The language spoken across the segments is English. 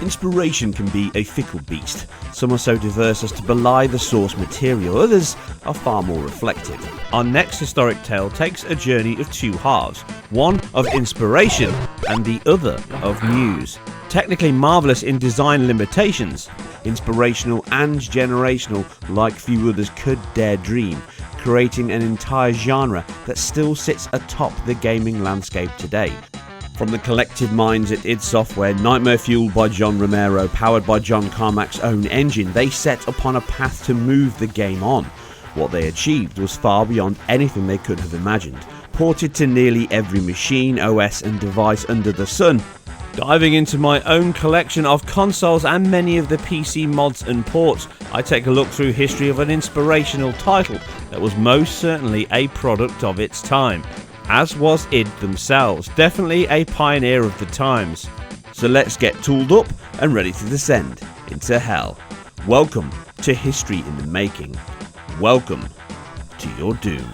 Inspiration can be a fickle beast. Some are so diverse as to belie the source material, others are far more reflective. Our next historic tale takes a journey of two halves, one of inspiration and the other of muse. Technically marvellous in design limitations, inspirational and generational like few others could dare dream, creating an entire genre that still sits atop the gaming landscape today. From the collective minds at id Software, nightmare fueled by John Romero, powered by John Carmack's own engine, they set upon a path to move the game on. What they achieved was far beyond anything they could have imagined. Ported to nearly every machine, OS and device under the sun. Diving into my own collection of consoles and many of the PC mods and ports, I take a look through history of an inspirational title that was most certainly a product of its time. As was id themselves, definitely a pioneer of the times. So let's get tooled up and ready to descend into hell. Welcome to History in the Making. Welcome to your doom.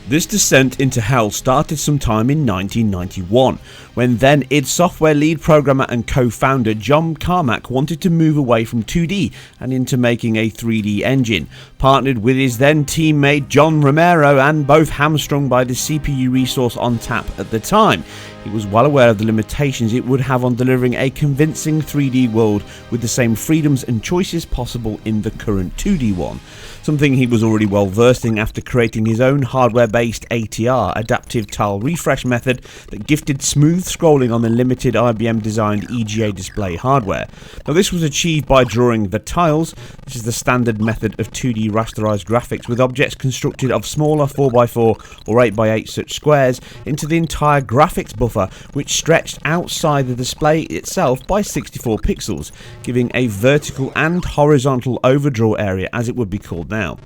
This descent into hell started sometime in 1991, when then id Software lead programmer and co-founder John Carmack wanted to move away from 2D and into making a 3D engine. Partnered with his then teammate John Romero and both hamstrung by the CPU resource on tap at the time, he was well aware of the limitations it would have on delivering a convincing 3D world with the same freedoms and choices possible in the current 2D one. Something he was already well versed in after creating his own hardware-based ATR, adaptive tile refresh method that gifted smooth scrolling on the limited IBM-designed EGA display hardware. Now this was achieved by drawing the tiles, which is the standard method of 2D rasterized graphics, with objects constructed of smaller 4x4 or 8x8 such squares into the entire graphics buffer, which stretched outside the display itself by 64 pixels, giving a vertical and horizontal overdraw area, as it would be called now.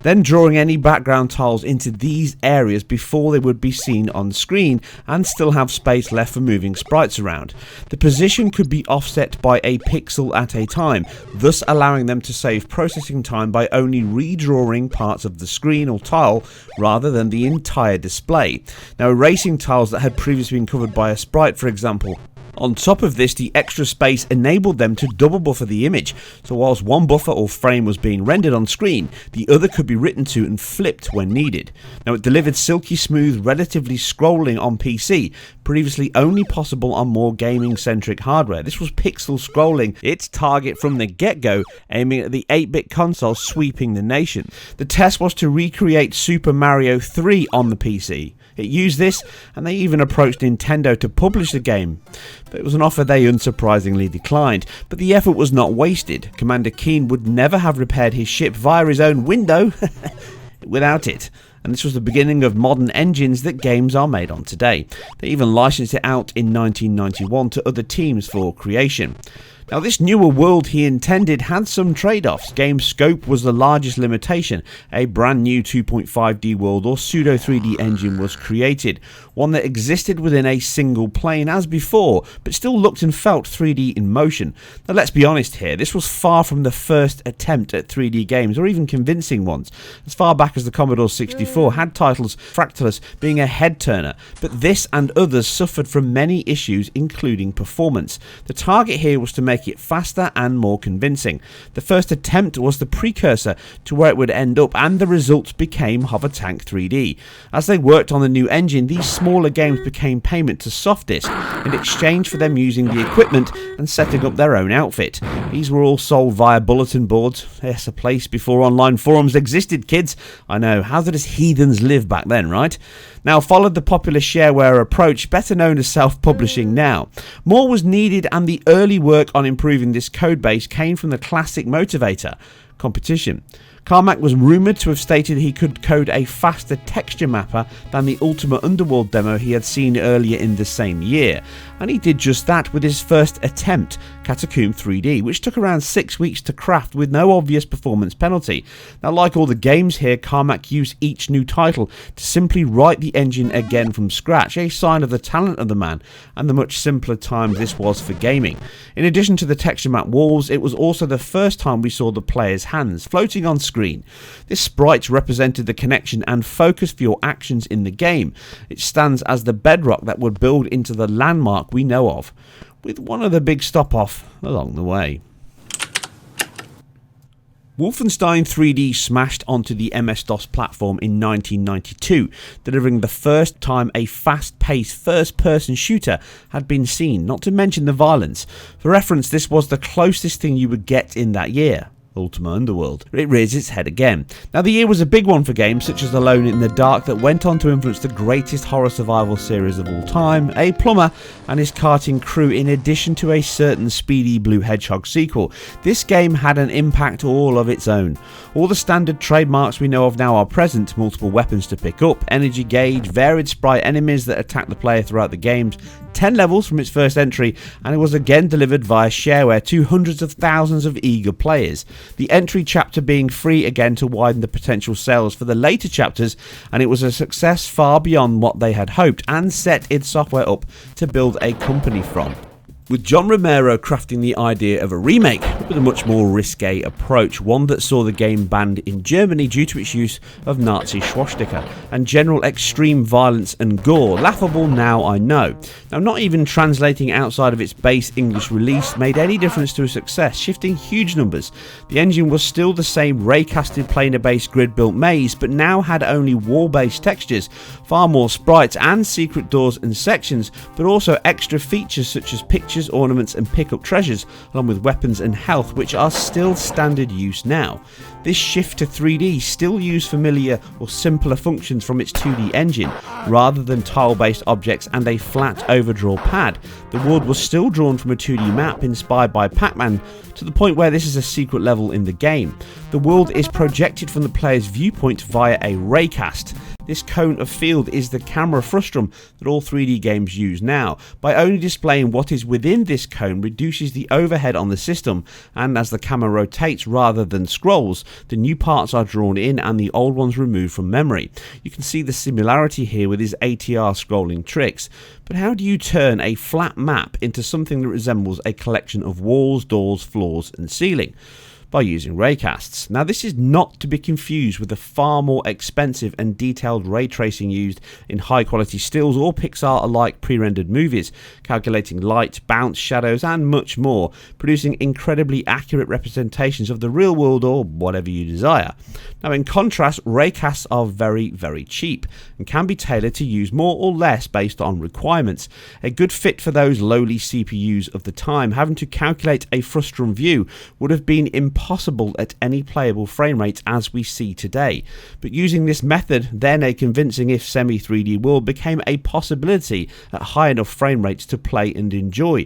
Then drawing any background tiles into these areas before they would be seen on the screen and still have space left for moving sprites around. The position could be offset by a pixel at a time, thus allowing them to save processing time by only redrawing parts of the screen or tile rather than the entire display. Now, erasing tiles that had previously been covered by a sprite, for example. On top of this, the extra space enabled them to double buffer the image, so whilst one buffer or frame was being rendered on screen, the other could be written to and flipped when needed. Now, it delivered silky smooth, relatively scrolling on PC, previously only possible on more gaming-centric hardware. This was pixel scrolling, its target from the get-go, aiming at the 8-bit console sweeping the nation. The test was to recreate Super Mario 3 on the PC. It used this, and they even approached Nintendo to publish the game, but it was an offer they unsurprisingly declined. But the effort was not wasted. Commander Keen would never have repaired his ship via his own window without it. And this was the beginning of modern engines that games are made on today. They even licensed it out in 1991 to other teams for creation. Now, this newer world he intended had some trade-offs. Game scope was the largest limitation. A brand new 2.5D world or pseudo 3D engine was created, one that existed within a single plane as before, but still looked and felt 3D in motion. Now, let's be honest here, this was far from the first attempt at 3D games, or even convincing ones. As far back as the Commodore 64 had titles, Fractalus being a head-turner, but this and others suffered from many issues, including performance. The target here was to make it faster and more convincing. The first attempt was the precursor to where it would end up, and the results became Hover Tank 3D. As they worked on the new engine, these smaller games became payment to Softdisk in exchange for them using the equipment and setting up their own outfit. These were all sold via bulletin boards. Yes, a place before online forums existed, kids. I know, how did us heathens live back then, right? Now followed the popular shareware approach, better known as self-publishing now. More was needed, and the early work on improving this codebase came from the classic motivator: competition. Carmack was rumoured to have stated he could code a faster texture mapper than the Ultima Underworld demo he had seen earlier in the same year, and he did just that with his first attempt, Catacomb 3D, which took around 6 weeks to craft with no obvious performance penalty. Now, like all the games here, Carmack used each new title to simply write the engine again from scratch, a sign of the talent of the man and the much simpler time this was for gaming. In addition to the texture map walls, it was also the first time we saw the player's hands floating on screen. This sprite represented the connection and focus for your actions in the game. It stands as the bedrock that would build into the landmark we know of, with one other big stop-off along the way. Wolfenstein 3D smashed onto the MS-DOS platform in 1992, delivering the first time a fast-paced first-person shooter had been seen, not to mention the violence. For reference, this was the closest thing you would get in that year. Ultima Underworld. It rears its head again. Now, the year was a big one for games such as Alone in the Dark that went on to influence the greatest horror survival series of all time, A Plumber and his karting crew, in addition to a certain Speedy Blue Hedgehog sequel. This game had an impact all of its own. All the standard trademarks we know of now are present: multiple weapons to pick up, energy gauge, varied sprite enemies that attack the player throughout the games, 10 levels from its first entry, and it was again delivered via shareware to hundreds of thousands of eager players. The entry chapter being free again to widen the potential sales for the later chapters, and it was a success far beyond what they had hoped and set id Software up to build a company from. With John Romero crafting the idea of a remake, but with a much more risque approach, one that saw the game banned in Germany due to its use of Nazi swastika and general extreme violence and gore. Laughable now, I know. Now, not even translating outside of its base English release made any difference to a success, shifting huge numbers. The engine was still the same raycasted planar-based grid-built maze, but now had only wall-based textures, far more sprites and secret doors and sections, but also extra features such as pictures, ornaments and pick up treasures, along with weapons and health, which are still standard use now. This shift to 3D still used familiar or simpler functions from its 2D engine, rather than tile-based objects and a flat overdraw pad. The world was still drawn from a 2D map inspired by Pac-Man, to the point where this is a secret level in the game. The world is projected from the player's viewpoint via a raycast. This cone of field is the camera frustum that all 3D games use now. By only displaying what is within this cone reduces the overhead on the system, and as the camera rotates rather than scrolls, the new parts are drawn in and the old ones removed from memory. You can see the similarity here with his ATR scrolling tricks. But how do you turn a flat map into something that resembles a collection of walls, doors, floors and ceiling? By using raycasts. Now, this is not to be confused with the far more expensive and detailed ray tracing used in high quality stills or Pixar alike pre-rendered movies, calculating light, bounce, shadows and much more, producing incredibly accurate representations of the real world or whatever you desire. Now, in contrast, raycasts are very, very cheap and can be tailored to use more or less based on requirements. A good fit for those lowly CPUs of the time. Having to calculate a frustum view would have been impossible at any playable frame rates as we see today. But using this method, then a convincing if semi-3D world became a possibility at high enough frame rates to play and enjoy.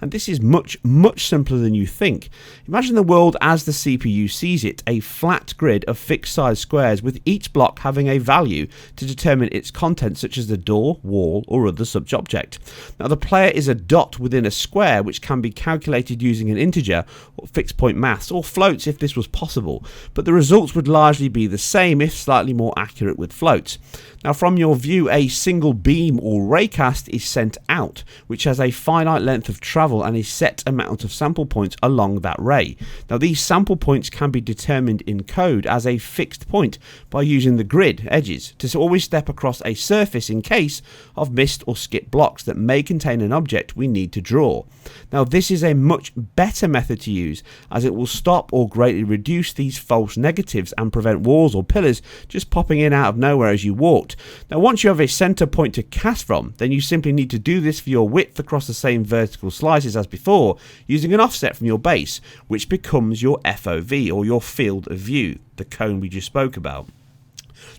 And this is much, much simpler than you think. Imagine the world as the CPU sees it, a flat grid of fixed size squares with each block having a value to determine its content, such as the door, wall or other such object. Now, the player is a dot within a square, which can be calculated using an integer or fixed point maths or floats if this was possible, but the results would largely be the same, if slightly more accurate with floats. Now, from your view, a single beam or raycast is sent out, which has a finite length of travel and a set amount of sample points along that ray. Now, these sample points can be determined in code as a fixed point by using the grid edges to always step across a surface in case of missed or skipped blocks that may contain an object we need to draw. Now, this is a much better method to use, as it will stop or greatly reduce these false negatives and prevent walls or pillars just popping in out of nowhere as you walked. Now, once you have a center point to cast from, then you simply need to do this for your width across the same vertical slices as before, using an offset from your base, which becomes your FOV or your field of view, the cone we just spoke about.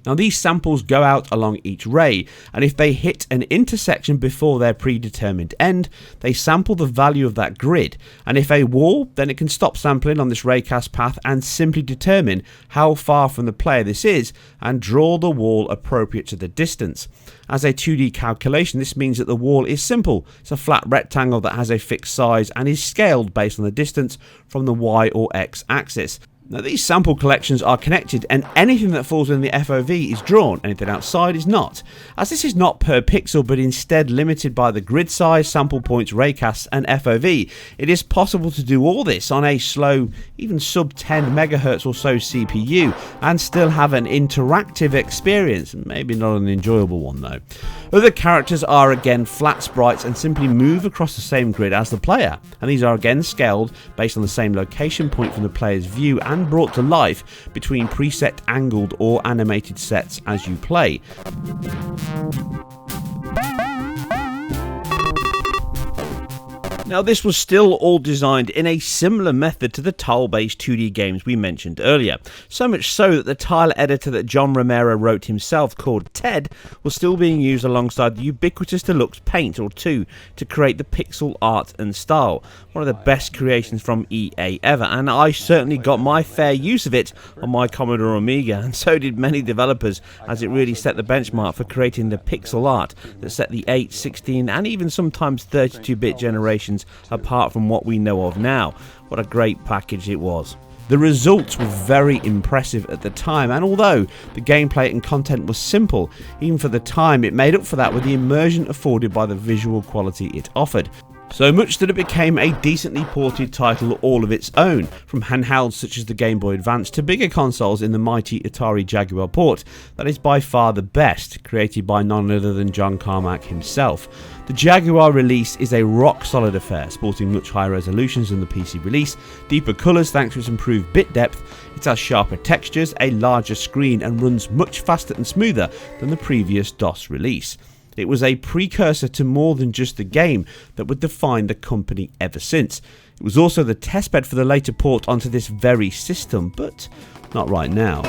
Now these samples go out along each ray, and if they hit an intersection before their predetermined end, they sample the value of that grid, and if a wall, then it can stop sampling on this raycast path and simply determine how far from the player this is and draw the wall appropriate to the distance. As a 2D calculation, this means that the wall is simple. It's a flat rectangle that has a fixed size and is scaled based on the distance from the Y or X axis. Now these sample collections are connected, and anything that falls within the FOV is drawn, anything outside is not. As this is not per pixel but instead limited by the grid size, sample points, raycasts and FOV, it is possible to do all this on a slow, even sub 10 MHz or so CPU and still have an interactive experience, maybe not an enjoyable one though. Other characters are again flat sprites and simply move across the same grid as the player, and these are again scaled based on the same location point from the player's view and brought to life between preset angled or animated sets as you play. Now this was still all designed in a similar method to the tile-based 2D games we mentioned earlier, so much so that the tile editor that John Romero wrote himself, called TED, was still being used alongside the ubiquitous Deluxe Paint or 2 to create the pixel art and style, one of the best creations from EA ever, and I certainly got my fair use of it on my Commodore Amiga, and so did many developers, as it really set the benchmark for creating the pixel art that set the 8, 16 and even sometimes 32-bit generations apart from what we know of now. What a great package it was. The results were very impressive at the time, and although the gameplay and content was simple, even for the time it made up for that with the immersion afforded by the visual quality it offered. So much that it became a decently ported title all of its own, from handhelds such as the Game Boy Advance to bigger consoles in the mighty Atari Jaguar port that is by far the best, created by none other than John Carmack himself. The Jaguar release is a rock solid affair, sporting much higher resolutions than the PC release, deeper colours thanks to its improved bit depth, it has sharper textures, a larger screen and runs much faster and smoother than the previous DOS release. It was a precursor to more than just the game that would define the company ever since. It was also the testbed for the later port onto this very system, but not right now.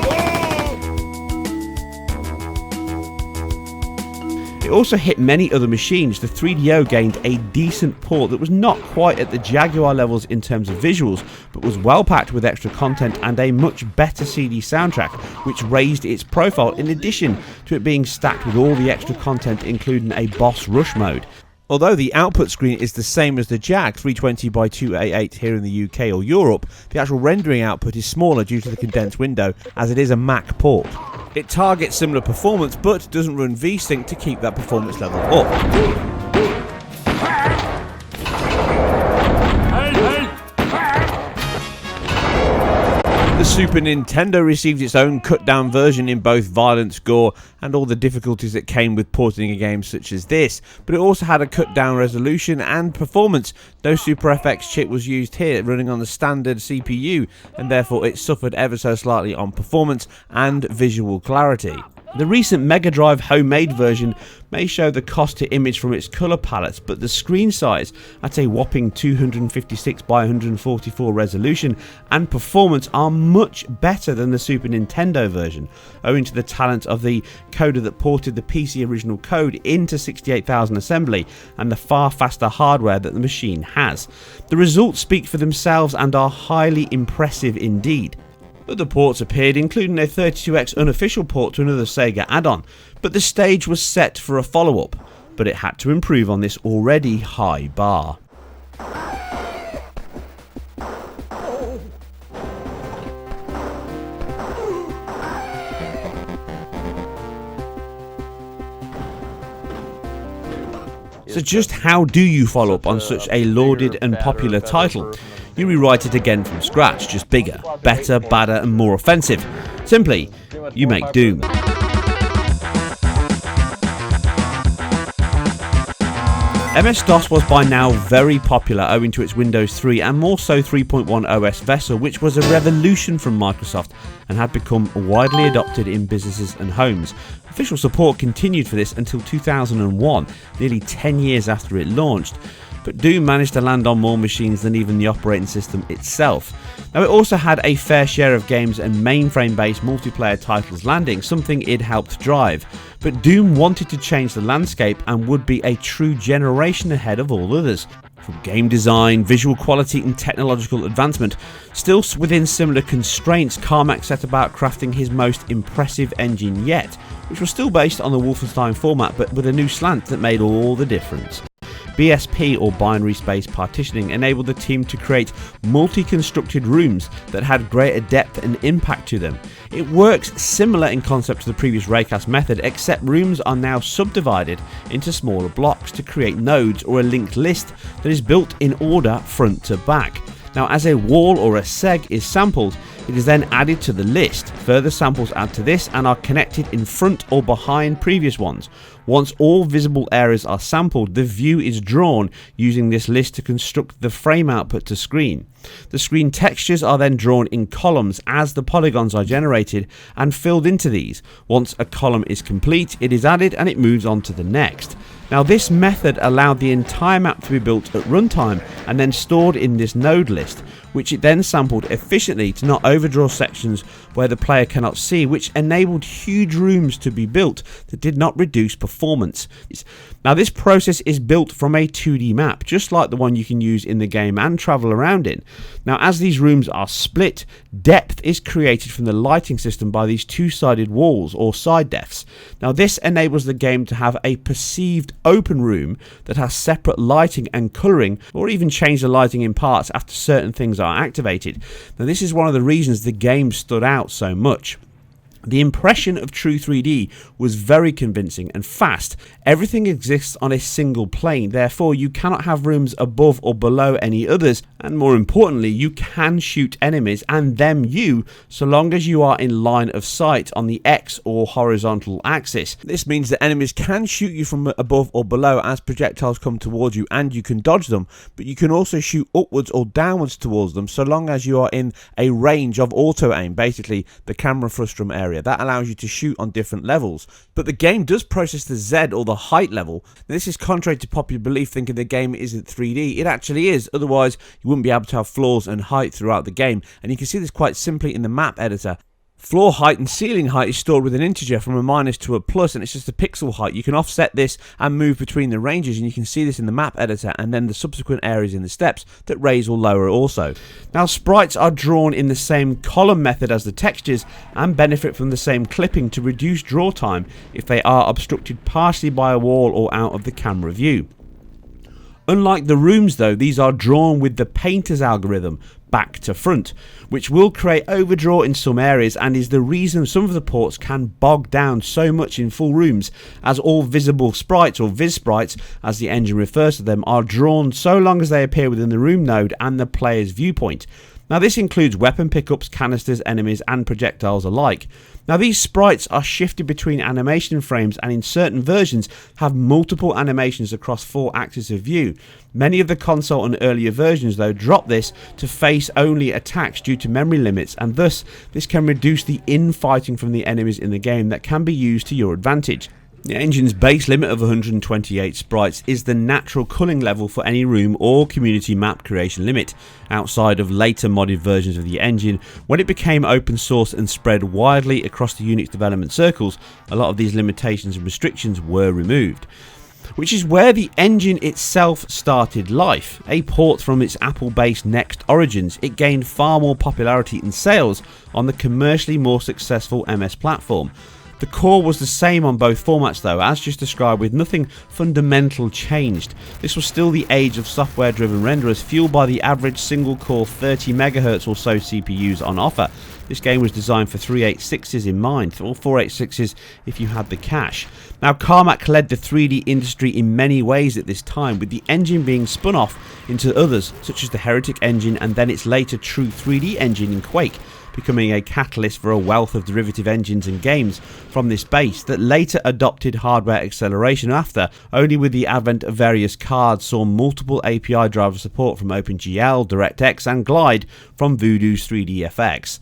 It also hit many other machines. The 3DO gained a decent port that was not quite at the Jaguar levels in terms of visuals, but was well packed with extra content and a much better CD soundtrack, which raised its profile in addition to it being stacked with all the extra content, including a boss rush mode. Although the output screen is the same as the Jag 320x288 here in the UK or Europe, the actual rendering output is smaller due to the condensed window, as it is a Mac port. It targets similar performance but doesn't run VSync to keep that performance level up. The Super Nintendo received its own cut-down version in both violence, gore, and all the difficulties that came with porting a game such as this, but it also had a cut-down resolution and performance. No Super FX chip was used here, running on the standard CPU, and therefore it suffered ever so slightly on performance and visual clarity. The recent Megadrive homemade version may show the cost to image from its colour palettes, but the screen size at a whopping 256 by 144 resolution and performance are much better than the Super Nintendo version, owing to the talent of the coder that ported the PC original code into 68,000 assembly and the far faster hardware that the machine has. The results speak for themselves and are highly impressive indeed. Other ports appeared, including a 32X unofficial port to another Sega add-on, but the stage was set for a follow-up, but it had to improve on this already high bar. So just how do you follow up on such a lauded and popular title? You rewrite it again from scratch, just bigger, better, badder and more offensive. Simply, you make Doom. MS-DOS was by now very popular owing to its Windows 3 and more so 3.1 OS vessel, which was a revolution from Microsoft and had become widely adopted in businesses and homes. Official support continued for this until 2001, nearly 10 years after it launched. but Doom managed to land on more machines than even the operating system itself. Now, it also had a fair share of games and mainframe-based multiplayer titles landing, something it helped drive. But Doom wanted to change the landscape and would be a true generation ahead of all others. From game design, visual quality and technological advancement, still within similar constraints, Carmack set about crafting his most impressive engine yet, which was still based on the Wolfenstein format but with a new slant that made all the difference. BSP, or binary space partitioning, enabled the team to create multi-constructed rooms that had greater depth and impact to them. It works similar in concept to the previous Raycast method, except rooms are now subdivided into smaller blocks to create nodes or a linked list that is built in order front to back. Now, as a wall or a seg is sampled, it is then added to the list. Further samples add to this and are connected in front or behind previous ones. Once all visible areas are sampled, the view is drawn using this list to construct the frame output to screen. The screen textures are then drawn in columns as the polygons are generated and filled into these. Once a column is complete, it is added and it moves on to the next. Now, this method allowed the entire map to be built at runtime and then stored in this node list, which it then sampled efficiently to not overdraw sections where the player cannot see, which enabled huge rooms to be built that did not reduce performance. Now, this process is built from a 2D map, just like the one you can use in the game and travel around in. Now, as these rooms are split, depth is created from the lighting system by these two-sided walls or side depths. Now, this enables the game to have a perceived open room that has separate lighting and colouring, or even change the lighting in parts after certain things are activated. Now, this is one of the reasons the game stood out so much. The impression of true 3D was very convincing and fast. Everything exists on a single plane, therefore you cannot have rooms above or below any others, and more importantly, you can shoot enemies and them you, so long as you are in line of sight on the X or horizontal axis. This means that enemies can shoot you from above or below as projectiles come towards you and you can dodge them, but you can also shoot upwards or downwards towards them so long as you are in a range of auto aim, basically the camera frustum area. That allows you to shoot on different levels. But the game does process the Z, or the height level. Now, this is contrary to popular belief thinking the game isn't 3D. It actually is, otherwise you wouldn't be able to have floors and height throughout the game, and you can see this quite simply in the map editor. Floor height and ceiling height is stored with an integer from a minus to a plus, and it's just a pixel height. You can offset this and move between the ranges, and you can see this in the map editor and then the subsequent areas in the steps that raise or lower also. Now, sprites are drawn in the same column method as the textures and benefit from the same clipping to reduce draw time if they are obstructed partially by a wall or out of the camera view. Unlike the rooms though, these are drawn with the painter's algorithm back to front, which will create overdraw in some areas and is the reason some of the ports can bog down so much in full rooms, as all visible sprites, or viz sprites as the engine refers to them, are drawn so long as they appear within the room node and the player's viewpoint. Now, this includes weapon pickups, canisters, enemies and projectiles alike. Now, these sprites are shifted between animation frames and in certain versions have multiple animations across 4 axes of view. Many of the console and earlier versions though drop this to face only attacks due to memory limits, and thus this can reduce the infighting from the enemies in the game that can be used to your advantage. The engine's base limit of 128 sprites is the natural culling level for any room or community map creation limit. Outside of later modded versions of the engine, when it became open source and spread widely across the Unix development circles, a lot of these limitations and restrictions were removed. Which is where the engine itself started life. A port from its Apple-based Next origins, it gained far more popularity and sales on the commercially more successful MS platform. The core was the same on both formats though, as just described, with nothing fundamental changed. This was still the age of software driven renderers, fueled by the average single core 30 MHz or so CPUs on offer. This game was designed for 386s in mind, or 486s if you had the cash. Now, Carmack led the 3D industry in many ways at this time, with the engine being spun off into others such as the Heretic engine and then its later True 3D engine in Quake, becoming a catalyst for a wealth of derivative engines and games from this base that later adopted hardware acceleration after, only with the advent of various cards saw multiple API driver support from OpenGL, DirectX and Glide from Voodoo's 3DFX.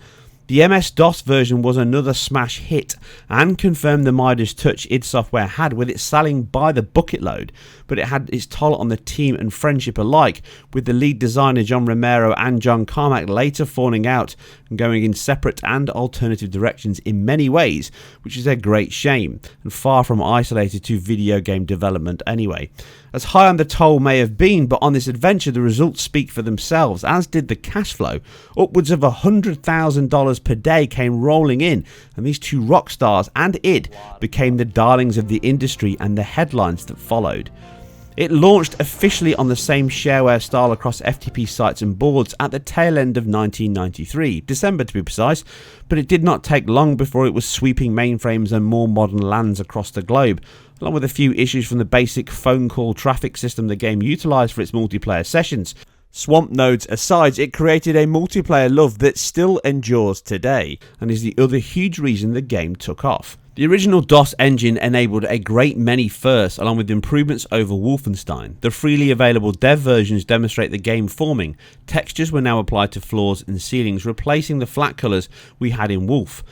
The MS-DOS version was another smash hit and confirmed the Midas Touch id Software had, with it selling by the bucket load, but it had its toll on the team and friendship alike, with the lead designer John Romero and John Carmack later falling out and going in separate and alternative directions in many ways, which is a great shame and far from isolated to video game development anyway. As high on the toll may have been, but on this adventure the results speak for themselves, as did the cash flow. Upwards of $100,000 per day came rolling in, and these two rock stars and id became the darlings of the industry and the headlines that followed. It launched officially on the same shareware style across FTP sites and boards at the tail end of 1993, December to be precise, but it did not take long before it was sweeping mainframes and more modern LANs across the globe, along with a few issues from the basic phone call traffic system the game utilised for its multiplayer sessions. Swamp nodes aside, it created a multiplayer love that still endures today, and is the other huge reason the game took off. The original DOS engine enabled a great many firsts, along with improvements over Wolfenstein. The freely available dev versions demonstrate the game forming. Textures were now applied to floors and ceilings, replacing the flat colours we had in Wolf.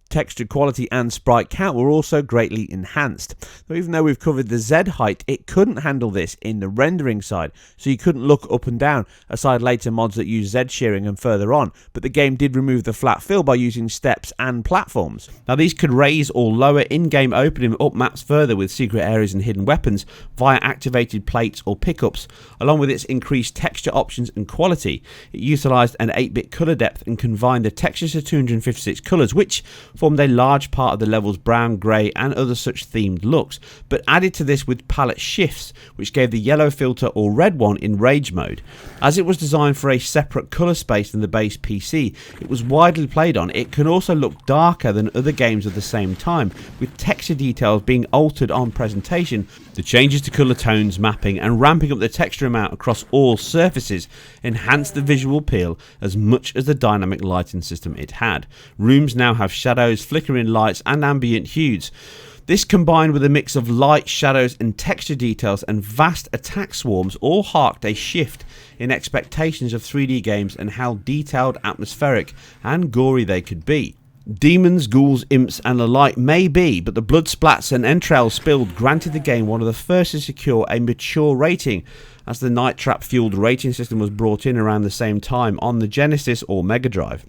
Texture quality and sprite count were also greatly enhanced. Now, even though we've covered the Z height, it couldn't handle this in the rendering side, so you couldn't look up and down, aside later mods that use Z shearing and further on, but the game did remove the flat fill by using steps and platforms. Now these could raise or lower in-game opening up maps further with secret areas and hidden weapons via activated plates or pickups. Along with its increased texture options and quality, it utilised an 8-bit colour depth and confined the textures to 256 colours, which formed a large part of the level's brown, grey and other such themed looks, but added to this with palette shifts, which gave the yellow filter or red one in rage mode. As it was designed for a separate colour space than the base PC it was widely played on, it can also look darker than other games of the same time, with texture details being altered on presentation. The changes to colour tones, mapping and ramping up the texture amount across all surfaces enhanced the visual appeal as much as the dynamic lighting system it had. Rooms now have shadows, flickering lights and ambient hues. This combined with a mix of light, shadows and texture details and vast attack swarms all harked a shift in expectations of 3D games and how detailed, atmospheric and gory they could be. Demons, ghouls, imps and the like may be, but the blood splats and entrails spilled granted the game one of the first to secure a mature rating, as the night trap fueled rating system was brought in around the same time on the Genesis or Megadrive.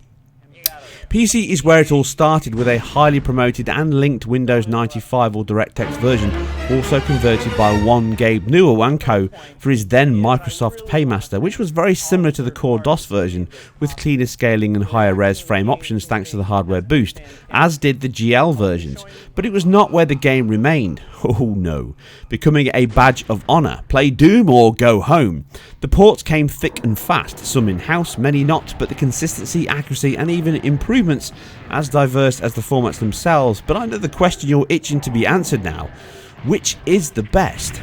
PC is where it all started, with a highly promoted and linked Windows 95 or DirectX version, also converted by one Gabe Newell and co. for his then Microsoft Paymaster, which was very similar to the core DOS version, with cleaner scaling and higher res frame options thanks to the hardware boost, as did the GL versions. But it was not where the game remained. Oh no. Becoming a badge of honour. Play Doom or go home. The ports came thick and fast, some in-house, many not, but the consistency, accuracy and even improvements as diverse as the formats themselves. But I know the question you're itching to be answered now. Which is the best?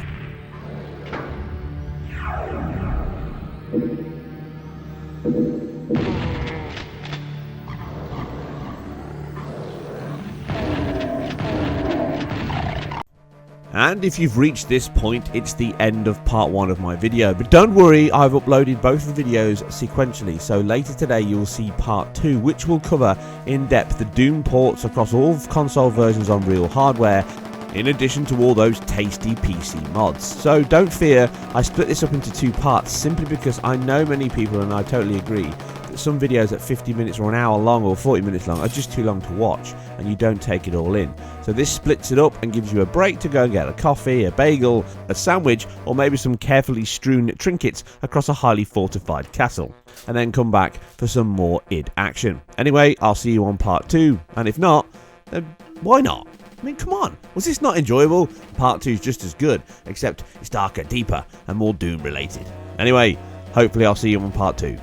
And if you've reached this point, it's the end of part 1 of my video. But don't worry, I've uploaded both the videos sequentially, so later today you'll see part 2, which will cover in depth the Doom ports across all console versions on real hardware, in addition to all those tasty PC mods. So don't fear, I split this up into 2 parts simply because I know many people, and I totally agree, that some videos at 50 minutes or an hour long or 40 minutes long are just too long to watch and you don't take it all in. So this splits it up and gives you a break to go and get a coffee, a bagel, a sandwich or maybe some carefully strewn trinkets across a highly fortified castle, and then come back for some more id action. Anyway, I'll see you on part 2, and if not, then why not? I mean, come on, was this not enjoyable? Part 2 is just as good, except it's darker, deeper, and more Doom related. Anyway, hopefully I'll see you on part 2.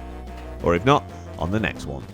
Or if not, on the next one.